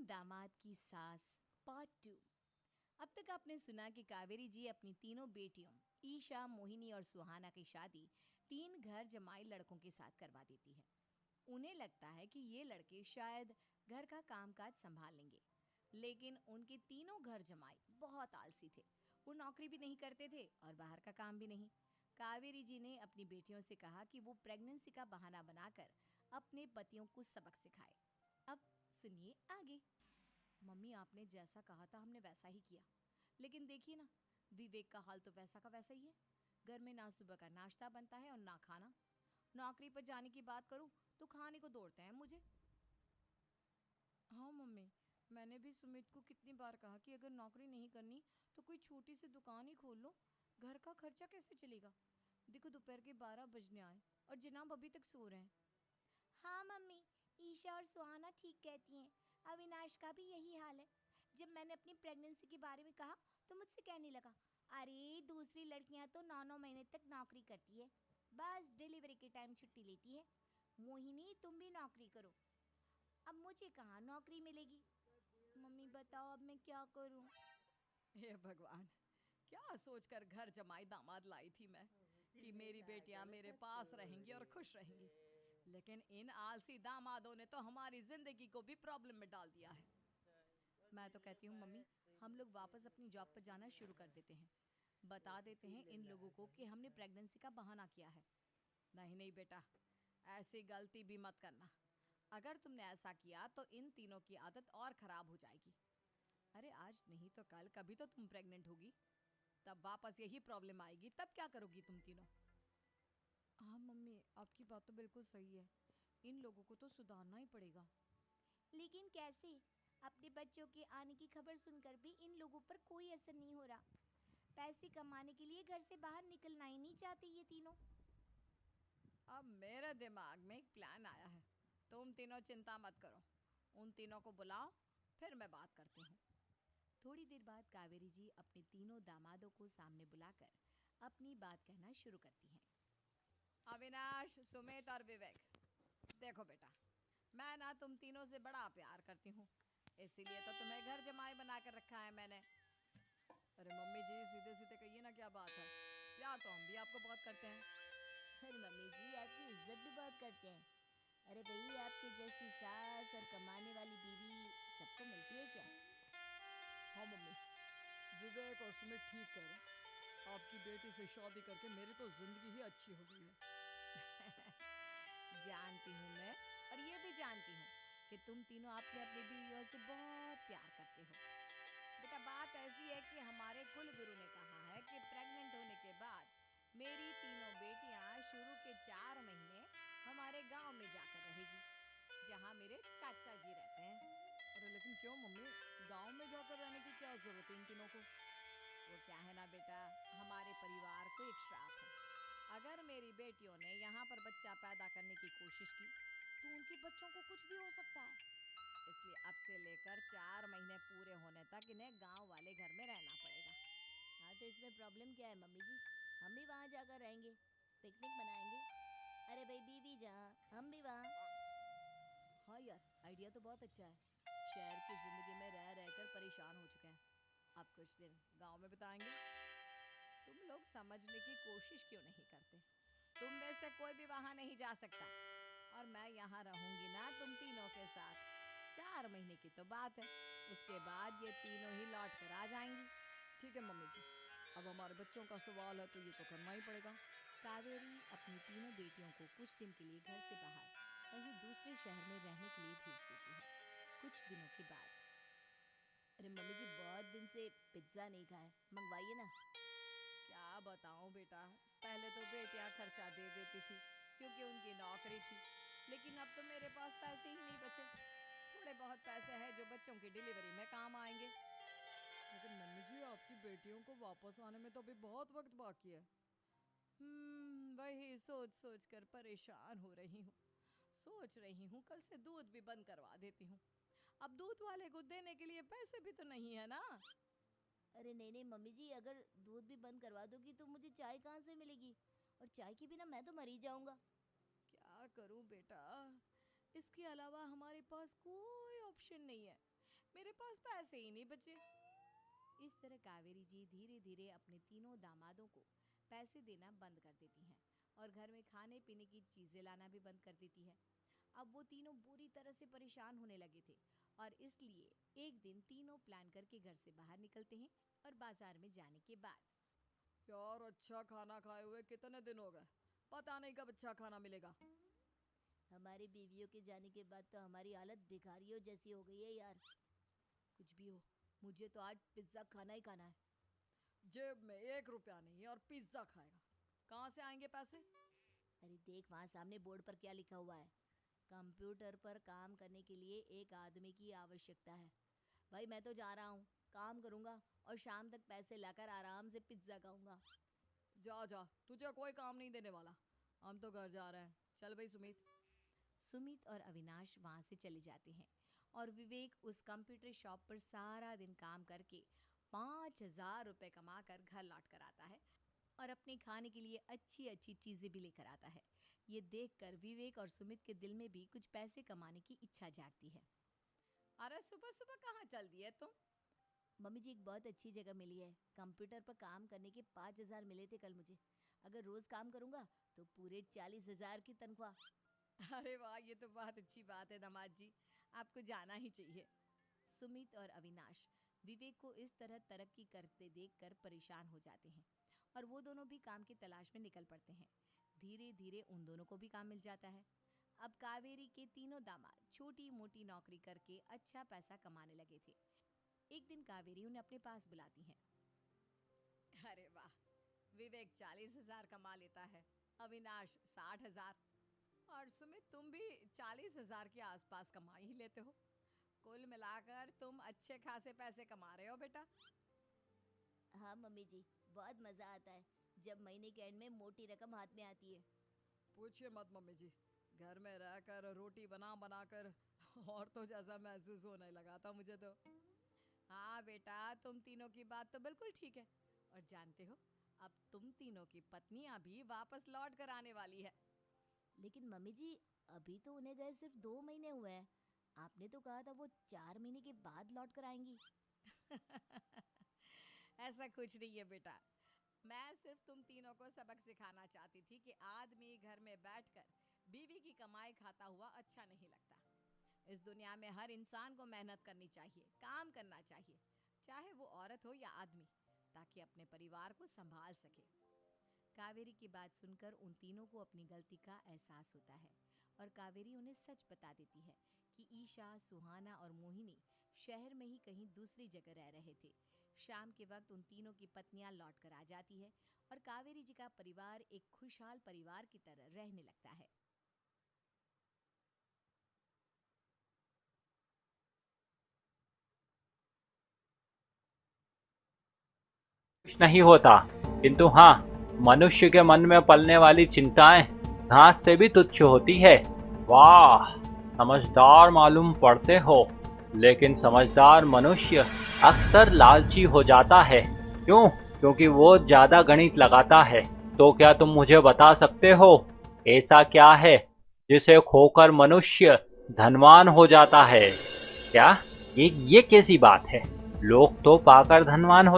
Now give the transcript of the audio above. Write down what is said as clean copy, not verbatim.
दामाद की सास पार्ट 2। अब तक आपने सुना कि कावेरी जी अपनी तीनों बेटियों ईशा, मोहिनी और सुहाना की शादी 3 घर जमाई लड़कों के साथ करवा देती है। उन्हें लगता है कि ये लड़के शायद घर का कामकाज संभाल लेंगे, लेकिन उनके तीनों घर जमाई बहुत आलसी थे। वो नौकरी भी नहीं करते थे और बाहर का काम भी नहीं। कावेरी जी ने अपनी बेटियों से कहा कि वो प्रेगनेंसी का बहाना बनाकर अपने पतियों को सबक सिखाए। अब सुनिए आगे। मम्मी, आपने जैसा कहा था हमने वैसा ही किया, लेकिन देखिए ना, विवेक का हाल तो वैसा का वैसा ही है। घर में ना सुबह का नाश्ता बनता है और ना खाना। नौकरी पर जाने की बात करूं तो खाने को दौड़ते हैं मुझे। हाँ मम्मी, मैंने भी सुमित को कितनी बार कहा कि अगर नौकरी नहीं करनी तो कोई छोटी सी दुकान ही खोल लो। घर का खर्चा कैसे चलेगा? देखो, दोपहर के 12 बजने आए और जनाब अभी तक सो रहे हैं। हाँ मम्मी, ईशा और सुहाना ठीक कहती हैं। अविनाश का भी यही हाल है। जब मैंने अपनी प्रेगनेंसी के बारे में कहा तो मुझसे कहने लगा, अरे दूसरी लड़कियां तो 9-9 महीने तक नौकरी करती है, बस डिलीवरी के टाइम छुट्टी लेती है। मोहिनी, तुम भी नौकरी करो। अब मुझे कहाँ नौकरी मिलेगी? मम्मी बताओ, अब मैं क्या करूँ? हे भगवान, क्या सोचकर घर जमाई दामाद लाई थी मैं कि मेरी बेटियां मेरे पास रहेंगी और खुश रहेंगी। लेकिन इन आलसी दामादों ने तो हमारी जिंदगी को भी प्रॉब्लम में डाल दिया है। मैं तो कहती हूँ मम्मी, हम लोग वापस अपनी जॉब पर जाना शुरू कर देते हैं। बता देते हैं इन लोगों को कि हमने प्रेगनेंसी का बहाना किया है। नहीं नहीं बेटा, ऐसी गलती भी मत करना। अगर तुमने ऐसा किया तो इन तीनों की आदत और ख़राब हो जाएगी। अरे आज नहीं तो कल कभी तो तुम प्रेग्नेंट होगी, तब वापस यही प्रॉब्लम आएगी। तब क्या करोगी तुम तीनों? हाँ मम्मी, आपकी बात तो बिल्कुल सही है। इन लोगों को तो सुधारना ही पड़ेगा। लेकिन कैसे? अपने बच्चों के आने की खबर सुनकर भी इन लोगों पर कोई असर नहीं हो रहा। पैसे कमाने के लिए घर से बाहर निकलना ही नहीं चाहते ये तीनों। अब मेरे दिमाग में एक प्लान आया है। तुम तीनों चिंता मत करो, उन तीनों को बुलाओ, फिर मैं बात करती हूँ। थोड़ी देर बाद कावेरी जी अपने तीनों दामादों को सामने बुलाकर अपनी बात कहना शुरू करती हैं। अविनाश, सुमित और विवेक, देखो बेटा, मैं ना तुम तीनों से बड़ा प्यार करती हूँ, इसीलिए तो तुम्हें घर जमाई बना कर रखा है मैंने। अरे मम्मी जी, सीधे सीधे कहिए ना, क्या बात है? प्यार तो हम भी आपको बहुत करते हैं। अरे मम्मी जी, आपकी इज्जत भी बहुत करते हैं। अरे भाई, आपके जैसी सास और कमाने वाली बीवी सबको मिलती है क्या? हाँ मम्मी, विवेक और सुमित ठीक कह रहे हैं। आपकी बेटी से शादी करके मेरी तो जिंदगी ही अच्छी हो गई है। जानती हूँ मैं, और ये भी जानती हूँ कि तुम तीनों अपने अपनी बीवियों से बहुत प्यार करते हो। बेटा, बात ऐसी है कि हमारे कुल गुरु ने कहा है कि प्रेग्नेंट होने के बाद मेरी तीनों बेटियां शुरू के 4 महीने हमारे गांव में जाकर रहेगी, जहां मेरे चाचा जी रहते हैं। अरे लेकिन क्यों मम्मी, गांव में जाकर रहने की क्या जरूरत है इन तीनों को? वो क्या है ना बेटा, हमारे परिवार को एक श्राप है। अगर मेरी बेटियों ने यहाँ पर बच्चा पैदा करने की कोशिश की तो उनके बच्चों को कुछ भी हो सकता है। इसलिए अब से लेकर 4 महीने पूरे होने तक इन्हें गांव वाले घर में रहना पड़ेगा। हाँ, तो इसमें प्रॉब्लम क्या है मम्मी जी? हम भी वहाँ जाकर रहेंगे, पिकनिक मनाएंगे। अरे भाई बीवी जहाँ, हम भी वहाँ। हाँ यार, आइडिया तो बहुत अच्छा है। शहर की जिंदगी में रह रहकर परेशान हो चुके हैं, अब कुछ दिन गांव में बिताएंगे। तुम लोग समझने की कोशिश क्यों नहीं करते? तुम में से कोई भी वहां नहीं जा सकता, और मैं यहाँ रहूंगी ना तुम तीनों के साथ। 4 महीने की तो बात है, उसके बाद ये तीनों ही लौट कर आ जाएंगी। ठीक है मम्मी जी, अब हमारे बच्चों का सवाल है तो ये तो करना ही पड़ेगा। कावेरी अपनी तीनों बेटियों को कुछ दिन के लिए घर से बाहर कहीं दूसरे शहर में रहने के लिए भेज देती है। कुछ दिनों के बाद, अरे मम्मी जी, बहुत दिन से पिज्ज़ा नहीं खाया, मंगवाइए ना। क्या बताऊं बेटा, पहले तो बेटियां खर्चा दे देती थी क्योंकि उनकी नौकरी थी, लेकिन अब तो मेरे पास पैसे ही नहीं बचे। थोड़े बहुत पैसे हैं जो बच्चों की डिलीवरी में काम आएंगे। लेकिन मम्मी जी, आपकी बेटियों को वापस आने में तो अभी बहुत वक्त बाकी है। वही सोच सोच कर परेशान हो रही हूँ। सोच रही हूँ कल से दूध भी बंद करवा देती हूँ। अब दूध वाले को देने के लिए पैसे भी तो नहीं है ना। अरे नहीं नहीं मम्मी जी, अगर दूध भी बंद करवा दोगी तो मुझे चाय कहाँ से मिलेगी? और चाय के बिना मैं तो मर ही जाऊंगा। क्या करूं बेटा, इसके अलावा हमारे पास कोई ऑप्शन नहीं है। मेरे पास पैसे ही नहीं बचे। इस तरह कावेरी जी धीरे धीरे अपने तीनों दामादों को पैसे देना बंद कर देती हैं और घर में खाने पीने की चीजें लाना भी बंद कर देती है। अब वो तीनों बुरी तरह से परेशान होने लगे थे और इसलिए एक दिन तीनों प्लान करके घर से बाहर निकलते हैं और बाजार में जाने के बाद यार अच्छा खाना खाए हुए कितने दिन हो गए, पता नहीं कब अच्छा खाना मिलेगा। हमारी बीवियों के जाने के बाद तो हमारी हालत भिखारियों जैसी हो गई है यार। कुछ भी हो, मुझे तो आज पिज्जा खाना ही खाना है। जेब में 1 रुपया नहीं और पिज्जा खाएगा, कहाँ से आएंगे पैसे? अरे देख वहाँ सामने बोर्ड पर क्या लिखा हुआ है, कंप्यूटर पर काम करने के लिए एक आदमी की आवश्यकता है। भाई मैं तो जा रहा हूँ, काम करूँगा और शाम तक पैसे लाकर आराम से पिज्जा खाऊंगा। जा जा, तुझे कोई काम नहीं देने वाला, हम तो घर जा रहे हैं। चल भाई सुमित। सुमित और अविनाश वहाँ से चले जाते हैं और विवेक उस कंप्यूटर शॉप पर सारा दिन काम करके 5,000 रुपए कमा कर घर लौट कर आता है और अपने खाने के लिए अच्छी अच्छी चीजें भी लेकर आता है। ये देखकर विवेक और सुमित के दिल में भी कुछ पैसे कमाने की इच्छा जागती है। अरे सुबह सुबह कहाँ चल दिए तुम? मम्मी जी एक बहुत अच्छी जगह मिली है, कंप्यूटर पर काम करने के 5,000 मिले थे कल मुझे। अगर रोज काम करूंगा तो पूरे 40,000 की तनख्वाह। अरे वाह, ये तो बहुत अच्छी बात है दामाद जी, आपको जाना ही चाहिए। सुमित और अविनाश विवेक को इस तरह तरक्की करते देखकर परेशान हो जाते हैं और वो दोनों भी काम की तलाश में निकल पड़ते हैं। धीरे धीरे उन दोनों को भी काम मिल जाता है। अब कावेरी के तीनों दामाद छोटी मोटी नौकरी करके अच्छा पैसा कमाने लगे थे। एक दिन कावेरी उन्हें अपने पास बुलाती है। अरे वाह, विवेक 40,000 कमा लेता है, अविनाश 60,000 और सुमित तुम भी 40,000 के आसपास कमा ही लेते हो। कुल मिलाकर तुम अच्छे खासे पैसे कमा रहे हो बेटा। हाँ मम्मी जी, बहुत मजा आता है जब महीने के एंड में मोटी रकम हाथ में आती है। पूछिए मत मम्मी जी, घर में रहकर रोटी बना बना कर और तो जैसा महसूस होने लगा था मुझे तो। हाँ बेटा, तुम तीनों की बात तो बिल्कुल ठीक है। और जानते हो, अब तुम तीनों की पत्नियां भी वापस लौट कर आने वाली है। लेकिन मम्मी जी अभी तो उन्हें गए सिर्फ 2 महीने हुए हैं, आपने तो कहा था वो 4 महीने के बाद लौट कर आएंगी। ऐसा कुछ नहीं है बेटा, मैं सिर्फ तुम तीनों को सबक सिखाना चाहती थी कि आदमी घर में बैठकर बीवी की कमाई खाता हुआ अच्छा नहीं लगता। इस दुनिया में हर इंसान को मेहनत करनी चाहिए, काम करना चाहिए, चाहे वो औरत हो या आदमी, ताकि अपने परिवार को संभाल सके। कावेरी की बात सुनकर उन तीनों को अपनी गलती का एहसास होता है और कावेरी उन्हें सच बता देती है कि ईशा, सुहाना और मोहिनी शहर में ही कहीं दूसरी जगह रह रहे थे। शाम के वक्त उन तीनों की पत्नियां लौट कर आ जाती है और कावेरी जी का परिवार एक खुशहाल परिवार की तरह रहने लगता है। कुछ नहीं होता, किंतु हाँ, मनुष्य के मन में पलने वाली चिंताएं घास से भी तुच्छ होती है। वाह, समझदार मालूम पड़ते हो, लेकिन समझदार मनुष्य अक्सर लालची हो जाता है। क्यों? क्योंकि वो ज्यादा गणित लगाता है। तो क्या तुम मुझे बता सकते हो, ऐसा क्या है जिसे खोकर मनुष्य धनवान हो जाता है? क्या ये कैसी बात है? लोग तो पाकर धनवान हो